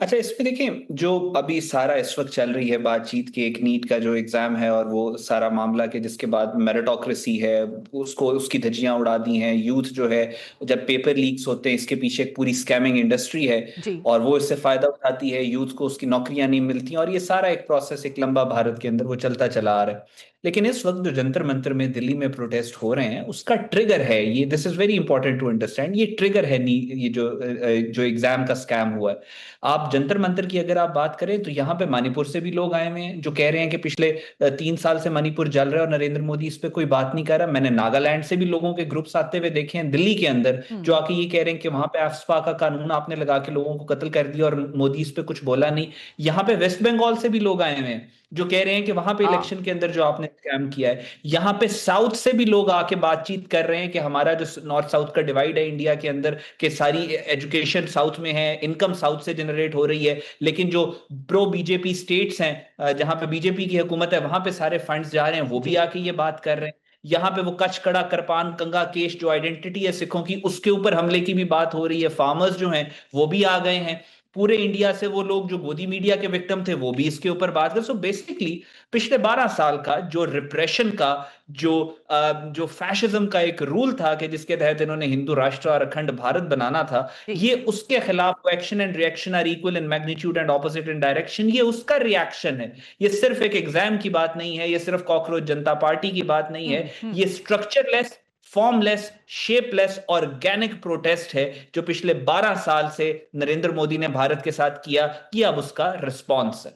अच्छा, इसमें देखें जो अभी सारा इस वक्त चल रही है बातचीत की, एक नीट का जो एग्जाम है और वो सारा मामला के जिसके बाद मेरिटोक्रेसी है, उसको उसकी धज्जियां उड़ा दी हैं। यूथ जो है, जब पेपर लीक्स होते हैं, इसके पीछे एक पूरी स्कैमिंग इंडस्ट्री है जी। और वो इससे फायदा उठाती है। यूथ को उसकी नौकरियां नहीं मिलती और ये सारा एक प्रोसेस, एक लंबा भारत के अंदर वो चलता चला आ रहा है। लेकिन इस वक्त जो जंतर मंतर में दिल्ली में प्रोटेस्ट हो रहे हैं, उसका ट्रिगर है ये, this is very important to understand, ये ट्रिगर है ये जो एग्जाम का स्कैम हुआ है। आप जंतर मंतर की अगर आप बात करें तो यहाँ पे मणिपुर से भी लोग आए हुए हैं जो कह रहे हैं कि पिछले 3 साल से मणिपुर जल रहा है और नरेंद्र मोदी इस पे कोई बात नहीं कर रहा। मैंने नागालैंड से भी लोगों के ग्रुप्स आते हुए देखे हैं दिल्ली के अंदर, जो हम्म। आके ये कह रहे हैं कि वहां पे आफ्स्पा का कानून आपने लगा के लोगों को कत्ल कर दिया और मोदी इस पे कुछ बोला नहीं। यहाँ पे वेस्ट बंगाल से भी लोग आए हुए हैं जो कह रहे हैं कि वहां पे हाँ। इलेक्शन के अंदर जो आपने स्कैम किया है। यहाँ पे साउथ से भी लोग आके बातचीत कर रहे हैं कि हमारा जो नॉर्थ साउथ का डिवाइड है इंडिया के अंदर, कि सारी एजुकेशन साउथ में है, इनकम साउथ से जनरेट हो रही है, लेकिन जो प्रो बीजेपी स्टेट्स हैं, जहां पे बीजेपी की हुकूमत है, वहां पे सारे फंड्स जा रहे हैं, वो भी जी। आके ये बात कर रहे हैं। यहाँ पे वो कच्छ कड़ा करपान कंगा केश जो आइडेंटिटी है सिखों की, उसके ऊपर हमले की भी बात हो रही है। फार्मर्स जो हैं वो भी आ गए हैं, पूरे इंडिया से वो लोग जो गोदी मीडिया के विक्टिम थे वो भी इसके ऊपर बात कर। सो बेसिकली पिछले 12 साल का जो रिप्रेशन का, जो जो फैशिज्म का एक रूल था कि जिसके तहत इन्होंने हिंदू राष्ट्र और अखंड भारत बनाना था, जी। ये उसके खिलाफ action and reaction are equal in magnitude and opposite in direction, ये उसका रिएक्शन है। ये सिर्फ एक एग्जाम की बात नहीं है, ये सिर्फ कॉकरोच जनता पार्टी की बात नहीं है। हम्म। ये structureless, formless, shapeless, organic protest है जो पिछले 12 साल से नरेंद्र मोदी ने भारत के साथ किया, कि अब उसका रिस्पॉन्स है।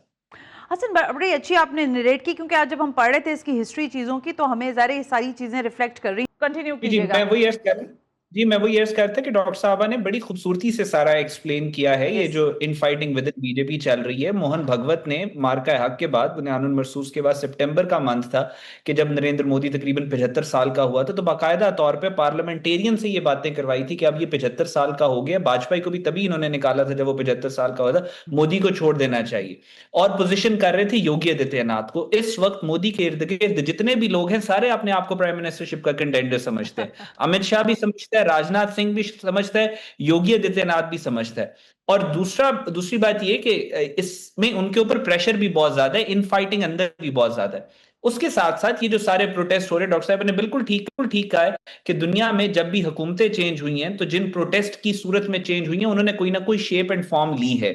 हसन, बड़ी अच्छी आपने नरेट की, क्योंकि आज जब हम पढ़ रहे थे इसकी हिस्ट्री चीजों की, तो हमें ज़रा ये सारी चीजें रिफ्लेक्ट कर रही। कंटिन्यू जी जी, कीजिएगा। मैं वही अर्ज कर जी मैं वही अर्ज करता कि डॉक्टर साहबा ने बड़ी खूबसूरती से सारा एक्सप्लेन किया है। ये यस। जो in fighting with in BJP चल रही है, मोहन भगवत ने मार्का हक के बाद, बुनियानुल मरसूस के बाद, सितंबर का मंथ था कि जब नरेंद्र मोदी तकरीबन 75 साल का हुआ था, तो बाकायदा तौर पे पार्लियामेंटेरियन से ये बातें करवाई थी कि अब ये 75 साल का हो गया। वाजपेयी को भी तभी इन्होंने निकाला था जब वो 75 साल का हुआ था, मोदी को छोड़ देना चाहिए। और पोजिशन कर रहे थे योगी आदित्यनाथ को। इस वक्त मोदी के इर्द गिर्द जितने भी लोग हैं, सारे अपने आप को प्राइम मिनिस्टरशिप का कंटेंडर समझते हैं। अमित शाह भी समझता है, राजनाथ सिंह भी समझता है, योगी आदित्यनाथ भी समझता है। और दूसरी बात यह कि इसमें उनके ऊपर प्रेशर भी बहुत ज्यादा है, इन फाइटिंग अंदर भी बहुत ज्यादा है। उसके साथ साथ ये जो सारे प्रोटेस्ट हो रहे हैं, डॉक्टर साहब ने बिल्कुल ठीक कहा है कि दुनिया में जब भी हुकूमतें चेंज हुई हैं, तो जिन प्रोटेस्ट की सूरत में चेंज हुई हैं, उन्होंने कोई ना कोई शेप एंड फॉर्म ली है।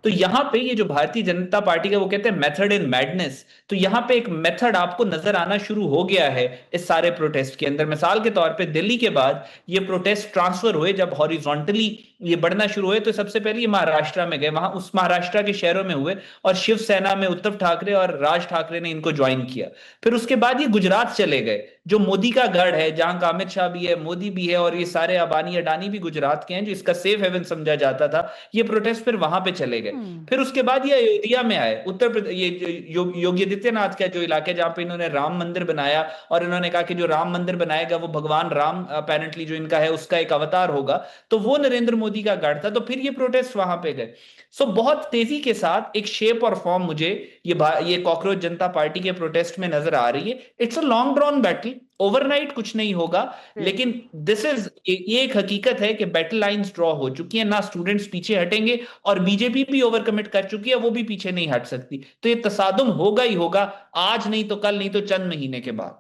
तो यहां पे ये जो भारतीय जनता पार्टी का, वो कहते हैं मेथड इन मैडनेस, तो यहां पे एक मेथड आपको नजर आना शुरू हो गया है इस सारे प्रोटेस्ट के अंदर। मिसाल के तौर पे दिल्ली के बाद ये प्रोटेस्ट ट्रांसफर हुए, जब हॉरिजॉन्टली ये बढ़ना शुरू हुए, तो सबसे पहले ये महाराष्ट्र में गए, वहां उस महाराष्ट्र के शहरों में हुए और शिवसेना में उद्धव ठाकरे और राज ठाकरे ने इनको ज्वाइन किया। फिर उसके बाद ये गुजरात चले गए, जो मोदी का गढ़ है, जहां का अमित शाह भी है, मोदी भी है, और ये सारे अबानी अडानी भी गुजरात के हैं, जो इसका सेफ हेवन समझा जाता था। ये प्रोटेस्ट फिर वहां पे चले गए। हम्म। फिर उसके बाद ये अयोध्या में आए, उत्तर प्रदेश, ये योगी आदित्यनाथ का जो इलाका है जहां पे इन्होंने राम मंदिर बनाया, और इन्होंने कहा कि जो राम मंदिर बनाएगा वो भगवान राम अपेरेंटली जो इनका है उसका एक अवतार होगा, तो वो नरेंद्र मोदी का गढ़ था। तो फिर ये प्रोटेस्ट वहां पे गए। सो बहुत तेजी के साथ एक शेप और फॉर्म मुझे ये कॉकरोच जनता पार्टी के प्रोटेस्ट में नजर आ रही है। It's a long drawn battle, overnight कुछ नहीं होगा, लेकिन दिस इज, ये एक हकीकत है कि बैटल लाइंस ड्रॉ हो चुकी हैं, ना स्टूडेंट्स पीछे हटेंगे, और बीजेपी भी ओवर कमिट कर चुकी है, वो भी पीछे नहीं हट सकती। तो ये तसादुम होगा ही होगा, आज नहीं तो कल, नहीं तो चंद महीने के बाद।